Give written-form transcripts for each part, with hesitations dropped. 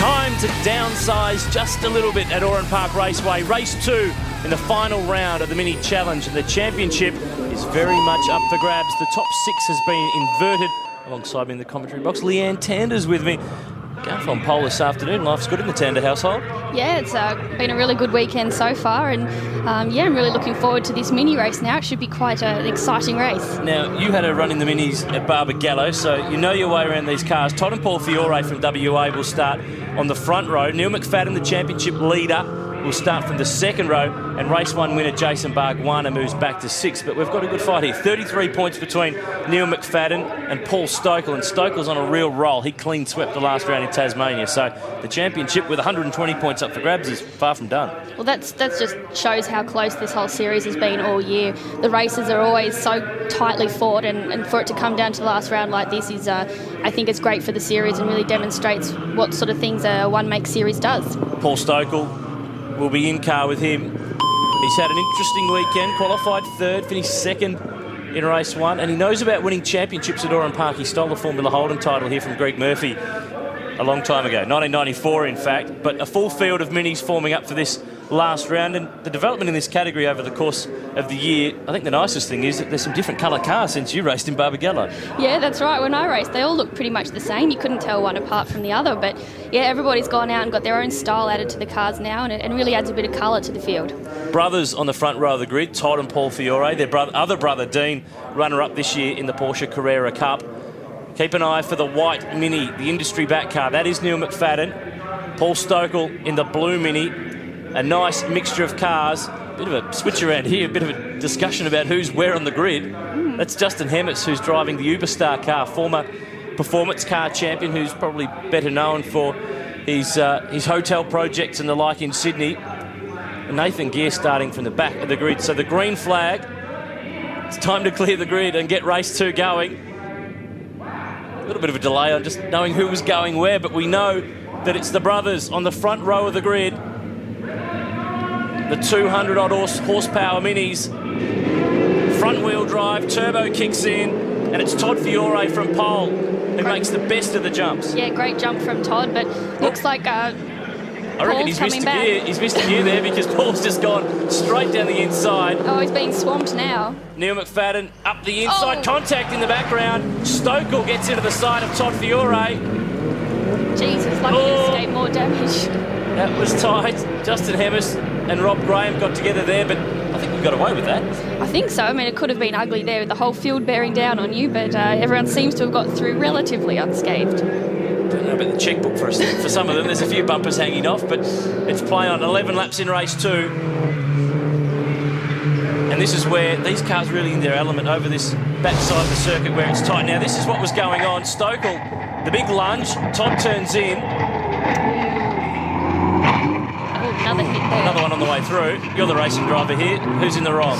Time to downsize just a little bit at Oran Park Raceway. Race 2 in the final round of the Mini Challenge, and the championship is very much up for grabs. The top 6 has been inverted. Alongside me in the commentary box, Leanne Tander's with me. Going from pole this afternoon. Life's good in the Tander household. Yeah, it's been a really good weekend so far, and yeah, I'm really looking forward to this mini race now. It should be quite an exciting race. Now, you had a run in the minis at Barbagallo, so you know your way around these cars. Todd and Paul Fiore from WA will start on the front row. Neil McFadden, the championship leader, will start from the second row, and race 1 winner Jason Bargwana moves back to 6th. But we've got a good fight here. 33 points between Neil McFadden and Paul Stokel, and Stokel's on a real roll. He clean swept the last round in Tasmania, so the championship with 120 points up for grabs is far from done. Well, that's just shows how close this whole series has been all year. The races are always so tightly fought, and for it to come down to the last round like this is, I think it's great for the series and really demonstrates what sort of things a one-make series does. Paul Stokel will be in car with him. He's had an interesting weekend, qualified 3rd, finished 2nd in race 1, and he knows about winning championships at Oran Park. He stole the Formula Holden title here from Greg Murphy a long time ago, 1994 in fact, but a full field of minis forming up for this last round, and the development in this category over the course of the year, I think the nicest thing is that there's some different colour cars since you raced in Barbagallo. Yeah, that's right. When I raced, they all look pretty much the same. You couldn't tell one apart from the other, but yeah, everybody's gone out and got their own style added to the cars now, and it really adds a bit of colour to the field. Brothers on the front row of the grid, Todd and Paul Fiore. Their other brother, Dean, runner-up this year in the Porsche Carrera Cup. Keep an eye for the white Mini, the industry back car. That is Neil McFadden. Paul Stokel in the blue Mini. A nice mixture of cars. Bit of a switch around here, a bit of a discussion about who's where on the grid. That's Justin Hemmetz, who's driving the Uberstar car, former performance car champion, who's probably better known for his hotel projects and the like in Sydney. And Nathan Gear starting from the back of the grid. So the green flag, it's time to clear the grid and get race 2 going. A little bit of a delay on just knowing who was going where, but we know that it's the brothers on the front row of the grid. The 200-odd horsepower minis. Front-wheel drive, turbo kicks in, and it's Todd Fiore from pole who makes the best of the jumps. Yeah, great jump from Todd, but looks like I reckon he's missed a gear. He's missed a gear there because Paul's just gone straight down the inside. Oh, he's being swamped now. Neil McFadden up the inside, contact in the background. Stokel gets into the side of Todd Fiore. Jesus, lucky to escape more damage. That was tight. Justin Hemmetz and Rob Graham got together there, but I think we got away with that. I think so. I mean, it could have been ugly there with the whole field bearing down on you, but everyone seems to have got through relatively unscathed. Don't know about the checkbook for some of them. There's a few bumpers hanging off, but it's play on. 11 laps in race 2. And this is where these cars really in their element over this backside of the circuit where it's tight. Now, this is what was going on. Stokel, the big lunge. Todd turns in. Another hit there. Another one on the way through. You're the racing driver here. Who's in the wrong?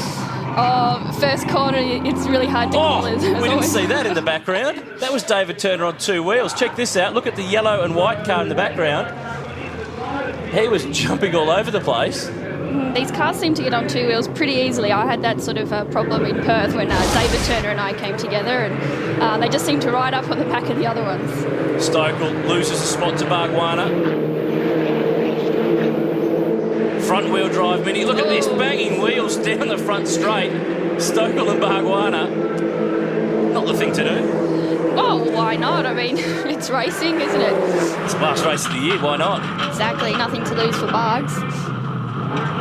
Oh, first corner, it's really hard to call. We didn't see that in the background. That was David Turner on 2 wheels. Check this out. Look at the yellow and white car in the background. He was jumping all over the place. These cars seem to get on 2 wheels pretty easily. I had that sort of problem in Perth when David Turner and I came together, and they just seem to ride up on the back of the other ones. Stokel loses a spot to Bargwana. Front-wheel drive Mini. Look at this, banging wheels down the front straight. Stokel and Bargwana. Not the thing to do. Oh, why not? I mean, it's racing, isn't it? It's the last race of the year, why not? Exactly, nothing to lose for Bargs.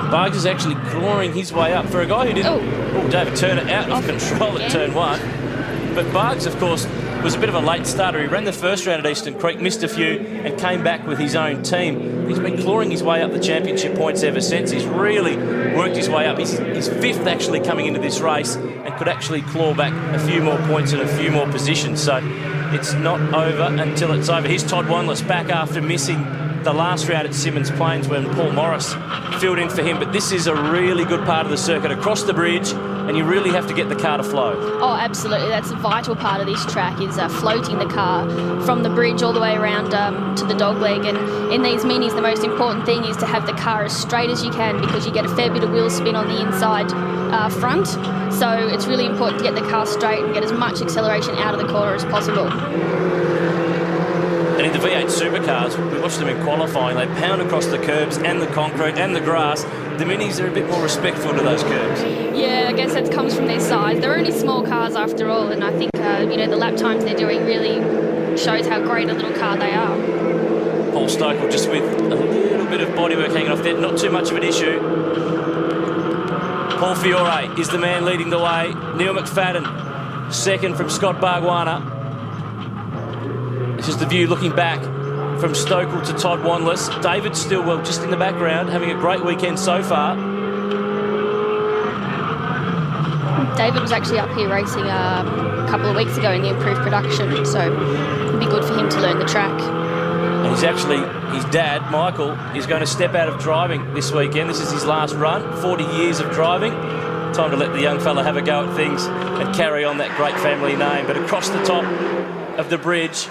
Bargs is actually clawing his way up for a guy who didn't... Oh, David Turner out of control at turn 1. But Bargs, of course, was a bit of a late starter. He ran the first round at Eastern Creek, missed a few, and came back with his own team. He's been clawing his way up the championship points ever since. He's really worked his way up. He's 5th actually coming into this race and could actually claw back a few more points and a few more positions. So it's not over until it's over. Here's Todd Wanless back after missing the last round at Symmons Plains when Paul Morris filled in for him. But this is a really good part of the circuit. Across the bridge, and you really have to get the car to flow. Oh, absolutely. That's a vital part of this track, is floating the car from the bridge all the way around to the dogleg. And in these minis, the most important thing is to have the car as straight as you can, because you get a fair bit of wheel spin on the inside front. So it's really important to get the car straight and get as much acceleration out of the corner as possible. And mean, the V8 supercars, we watched them in qualifying. They pound across the curbs and the concrete and the grass. The Minis are a bit more respectful to those curbs. Yeah, I guess that comes from their size. They're only small cars after all, and I think the lap times they're doing really shows how great a little car they are. Paul Stokel just with a little bit of bodywork hanging off there, not too much of an issue. Paul Fiore is the man leading the way. Neil McFadden, second from Scott Bargwanna. This is the view looking back from Stokel to Todd Wanless. David Stillwell just in the background, having a great weekend so far. David was actually up here racing a couple of weeks ago in the improved production, so it'd be good for him to learn the track. And he's actually, his dad, Michael, is going to step out of driving this weekend. This is his last run, 40 years of driving. Time to let the young fella have a go at things and carry on that great family name. But across the top of the bridge,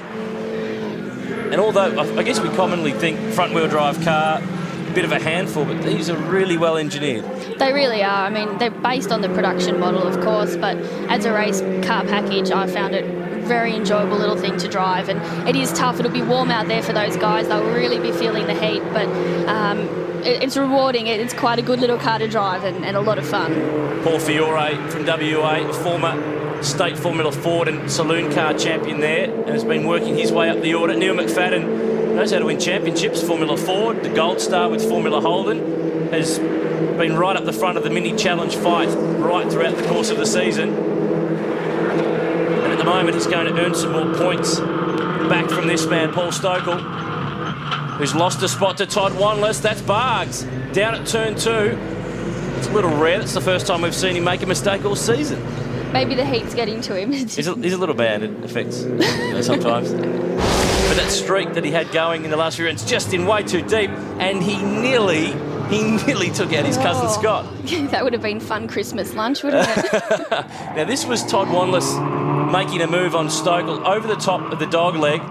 and although I guess we commonly think front-wheel drive car, a bit of a handful, but these are really well engineered. They really are. I mean, they're based on the production model, of course, but as a race car package, I found it a very enjoyable little thing to drive. And it is tough. It'll be warm out there for those guys. They'll really be feeling the heat, but it's rewarding. It's quite a good little car to drive and a lot of fun. Paul Fiore from WA, former state Formula Ford and saloon car champion there, and has been working his way up the order. Neil McFadden knows how to win championships, Formula Ford, the Gold Star with Formula Holden, has been right up the front of the mini challenge fight right throughout the course of the season. And at the moment he's going to earn some more points back from this man, Paul Stokel, who's lost a spot to Todd Wanless. That's Bargs down at turn 2. It's a little rare. That's the first time we've seen him make a mistake all season. Maybe the heat's getting to him. He's a little bad at effects sometimes. But that streak that he had going in the last few rounds just in way too deep, and he nearly took out his cousin Scott. That would have been fun Christmas lunch, wouldn't it? Now this was Todd Wanless making a move on Stokel over the top of the dog leg.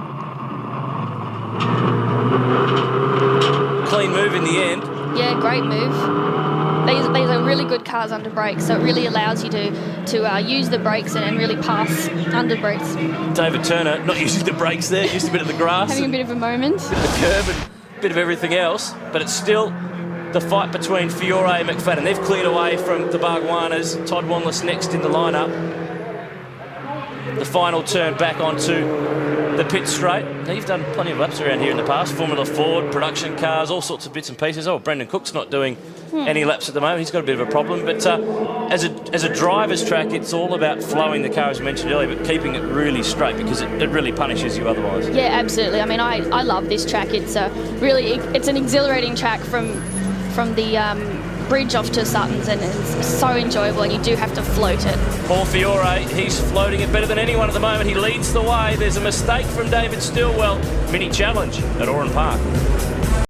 Clean move in the end. Yeah, great move. These are really good cars under brakes, so it really allows you to use the brakes and really pass under brakes. David Turner not using the brakes there, used a bit of the grass. Having a bit of a moment. A bit of the curb and a bit of everything else, but it's still the fight between Fiore and McFadden. They've cleared away from the Bargwannas. Todd Wanless next in the lineup. The final turn back onto the pit straight. Now, you've done plenty of laps around here in the past. Formula Ford, production cars, all sorts of bits and pieces. Oh, Brendan Cook's not doing any laps at the moment. He's got a bit of a problem. But as a driver's track, it's all about flowing the car, as mentioned earlier, but keeping it really straight because it really punishes you otherwise. Yeah, absolutely. I mean, I love this track. It's it's an exhilarating track from the bridge off to Sutton's, and it's so enjoyable, and you do have to float it. Paul Fiore, he's floating it better than anyone at the moment. He leads the way. There's a mistake from David Stillwell. Mini challenge at Oran Park.